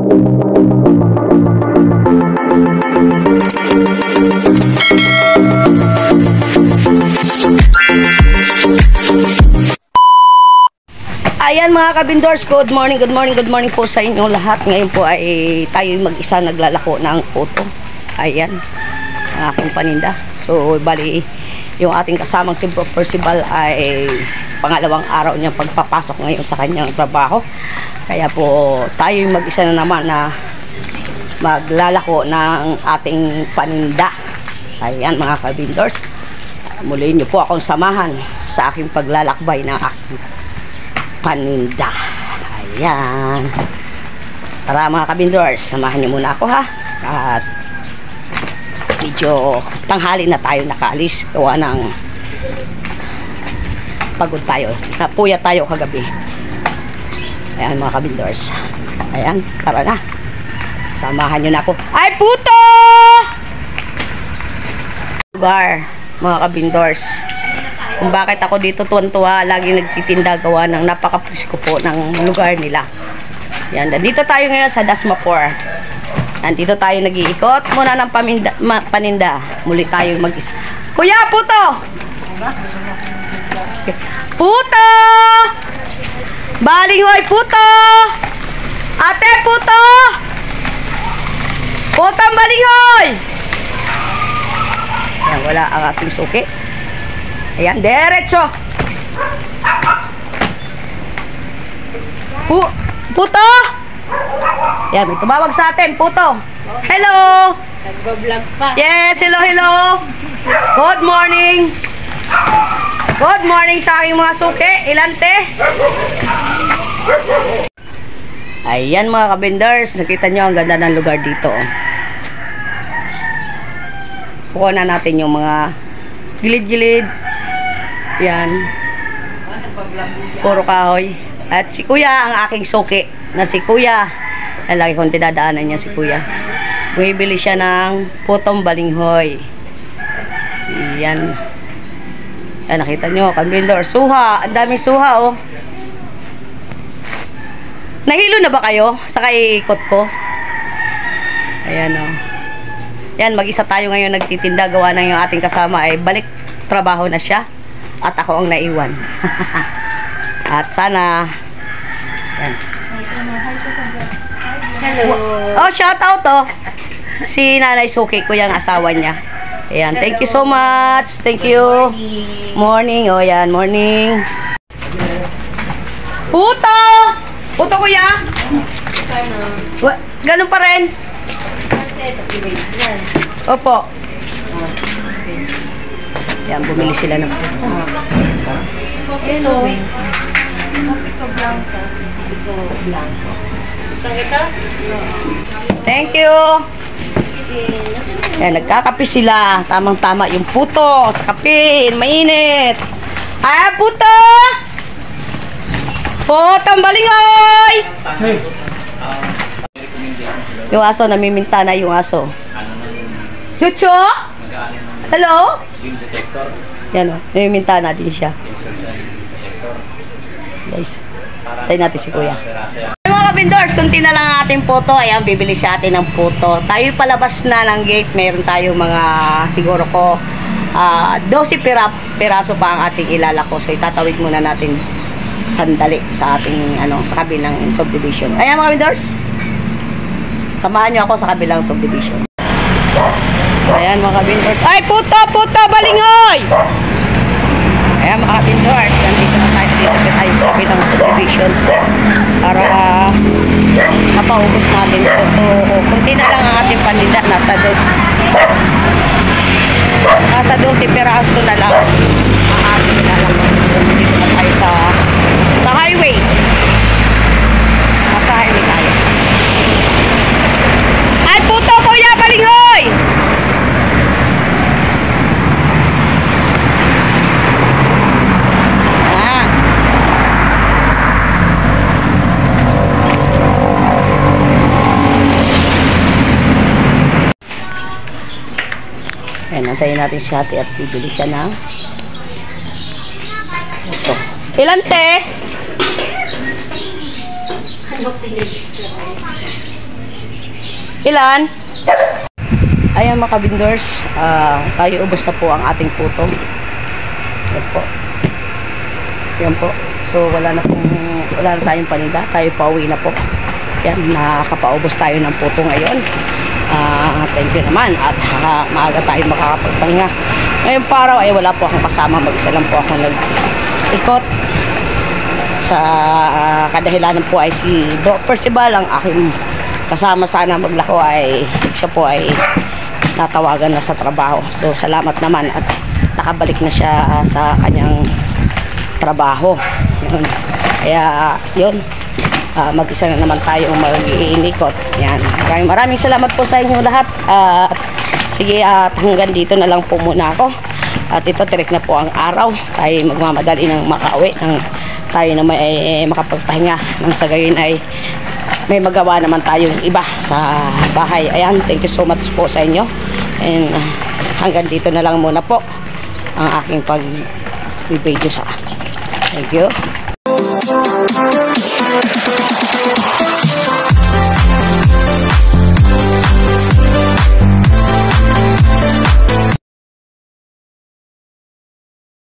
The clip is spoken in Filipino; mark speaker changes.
Speaker 1: Ayan mga kabindors, good morning po sa inyo lahat. Ngayon po ay tayo mag-isa naglalako ng puto. Ayan, ang aking paninda. So, bali, yung ating kasamang si Percival ay pangalawang araw niyang pagpapasok ngayon sa kanyang trabaho. Kaya po, tayo mag-isa na naman na maglalako ng ating paninda. Ayan mga kabindors, muli niyo po akong samahan sa aking paglalakbay ng aking paninda. Ayan. Tara mga kabindors, samahan niyo muna ako ha. At medyo tanghali na tayo nakaalis. Gawa ng pagod tayo. Napuyat tayo kagabi. Ayan mga kabindors. Ayan, tara na. Samahan niyo na ako. Ay puto! Lugar, mga kabindors. Kung bakit ako dito tuwan-tuwa, lagi nagtitinda gawa ng napaka-presko po ng lugar nila. Yan, dito tayo ngayon sa Dasmapur. Nandito tayo nag-iikot muna ng paninda. Muli tayo mag-isa. Kuya, puto! Puto! Balinghoy, puto! Ate, puto! Putang balinghoy! Yan, wala ang ating suki. Ayan, diretso. Puto! Ayan, may tumawag sa atin, puto. Hello!
Speaker 2: Nagbablog pa.
Speaker 1: Yes, hello. Good morning. Good morning sa aking mga suki. Ilante. Ayan mga kabinders, nakita nyo ang ganda ng lugar dito. Kuha na natin yung mga gilid-gilid. Yan. Puro kahoy. At si kuya ang aking suki. Na si kuya. Lagi kong tinadaanan niya si kuya. Bumibili siya ng putong balinghoy. Yan. Yan, nakita nyo. Kabindor. Suha. Ang daming suha oh. Nahilo na ba kayo? Sa kaikot ko. Ayan oh. Yan, mag-isa tayo ngayon nagtitinda. Gawa na yung ating kasama ay balik trabaho na siya. At ako ang naiwan. At sana yan.
Speaker 2: Hello.
Speaker 1: Oh, shout out oh. Si Nanay Suki ko yung asawa niya. Ayan, thank you so much. Thank you. Morning. Oh, yan, morning. Puto! Puto kuya? Ganun pa rin. Opo. Yan, bumili sila ng
Speaker 2: Hello. Pico blanco. Pico blanco.
Speaker 1: Thank you. Yan, nagkakape sila. Tamang-tama yung puto sa kape. Mainit. Ay, puto! Putong balinghoy! Yung aso, namiminta na yung aso. Chucho? Hello? Yan o, namiminta na din siya. Guys, tayo natin si kuya. Mga kabindors, kunti na lang ating puto. Ayan, bibili siya atin ng puto. Tayo palabas na ng gate. Meron tayo mga, siguro ko 12 piraso pa ang ating ilalako. So itatawid muna natin sandali sa ating sa kabilang subdivision. Ayan mga kabindors, samahan nyo ako sa kabilang subdivision. Ayan mga kabindors. Ay, puto balinghoy! Ayan mga kabindors, nandito na tayo sa kabilang subdivision para mapaubos natin ito. So, kunti na lang ang ating paninda. Nasa 12 peraso na lang ang ating nilalako. Dito na tayo sa highway. Nasa highway tayo. Ay, puto kuya balinghoy! Ayan, nantayin natin si ate at bibili siya ng ito. Ilan te? Ilan? Ayan mga kabindors, tayo ubos na po ang ating puto. Yan po. Yan po. So wala na tayong paninda. Tayo pauwi na po. Yan, nakakapaubos tayo ng puto ngayon. Thank you naman. At maaga tayo makakapagpahinga. Ngayon paraw ay wala po akong kasama. Mag-isa lang po ako nag-ikot. Sa kadahilanan po ay si Doc Percival, ang aking kasama sana maglako, ay siya po ay natawagan na sa trabaho. So salamat naman at nakabalik na siya sa kanyang trabaho. Yun. Kaya yun, mag-isa na naman tayong mag-iinikot. Yan. Maraming salamat po sa inyo lahat. Sige, hanggang dito na lang po muna ako. At ito, tirik na po ang araw. Tayo magmamadali ng makauwi. Tayo na may makapagpahinga. Nang sa gayon ay may magawa naman tayong iba sa bahay. Ayan, thank you so much po sa inyo. And hanggang dito na lang muna po ang aking pag-video sa. Thank you.